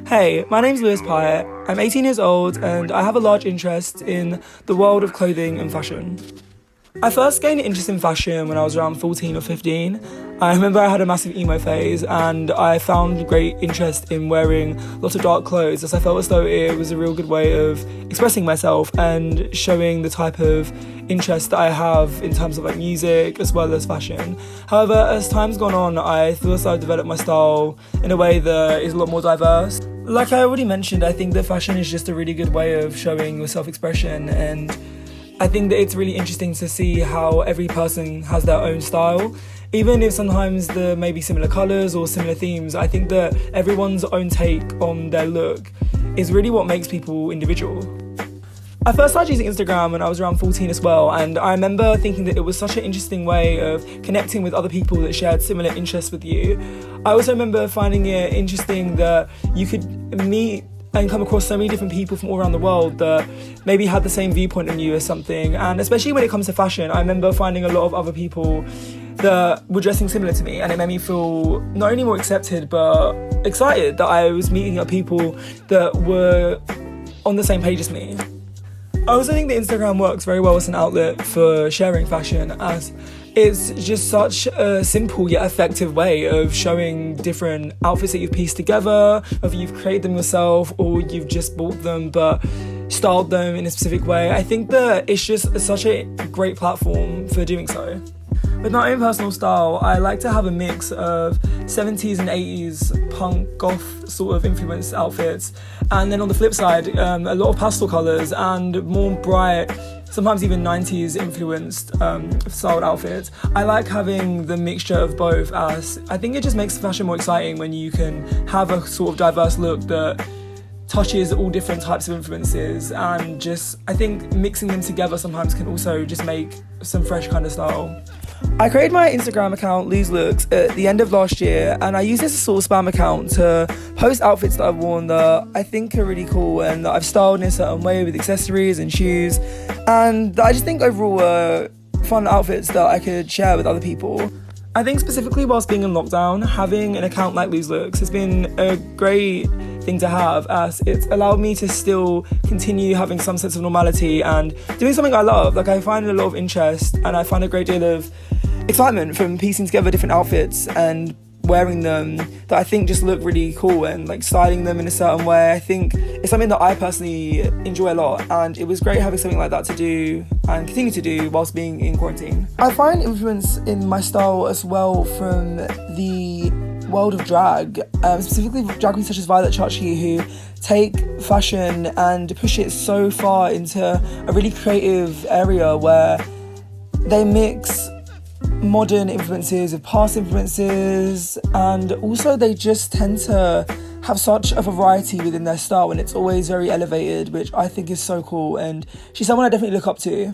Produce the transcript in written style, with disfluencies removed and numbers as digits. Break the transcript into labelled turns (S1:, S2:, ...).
S1: Hey, my name's Lewis Pyatt. I'm 18 years old and I have a large interest in the world of clothing and fashion. I first gained an interest in fashion when I was around 14 or 15. I remember I had a massive emo phase and I found great interest in wearing lots of dark clothes as I felt as though it was a real good way of expressing myself and showing the type of interest that I have in terms of like music as well as fashion. However, as time's gone on, I feel as though I've developed my style in a way that is a lot more diverse. Like I already mentioned, I think that fashion is just a really good way of showing your self-expression, and I think that it's really interesting to see how every person has their own style. Even if sometimes there may be similar colours or similar themes, I think that everyone's own take on their look is really what makes people individual. I first started using Instagram when I was around 14 as well, and I remember thinking that it was such an interesting way of connecting with other people that shared similar interests with you. I also remember finding it interesting that you could meet and come across so many different people from all around the world that maybe had the same viewpoint on you or something. And especially when it comes to fashion, I remember finding a lot of other people that were dressing similar to me, and it made me feel not only more accepted but excited that I was meeting up people that were on the same page as me. I also think that Instagram works very well as an outlet for sharing fashion, as it's just such a simple yet effective way of showing different outfits that you've pieced together, whether you've created them yourself or you've just bought them but styled them in a specific way. I think that it's just such a great platform for doing so. With my own personal style, I like to have a mix of 70s and 80s punk, goth sort of influenced outfits, and then on the flip side, a lot of pastel colours and more bright, sometimes even 90s influenced styled outfits. I like having the mixture of both, as I think it just makes fashion more exciting when you can have a sort of diverse look that touches all different types of influences, and just I think mixing them together sometimes can also just make some fresh kind of style. I created my Instagram account, lewslooks, at the end of last year, and I use this as a sort of spam account to post outfits that I've worn that I think are really cool and that I've styled in a certain way with accessories and shoes, and that I just think overall are fun outfits that I could share with other people. I think specifically whilst being in lockdown, having an account like lewslooks has been a great thing to have, as it's allowed me to still continue having some sense of normality and doing something I love. Like, I find a lot of interest and I find a great deal of excitement from piecing together different outfits and wearing them that I think just look really cool, and like styling them in a certain way. I think it's something that I personally enjoy a lot, and it was great having something like that to do and continue to do whilst being in quarantine. I find influence in my style as well from the world of drag, specifically drag queens such as Violet Chachki, who take fashion and push it so far into a really creative area where they mix modern influences with past influences, and also they just tend to have such a variety within their style, and it's always very elevated, which I think is so cool, and she's someone I definitely look up to.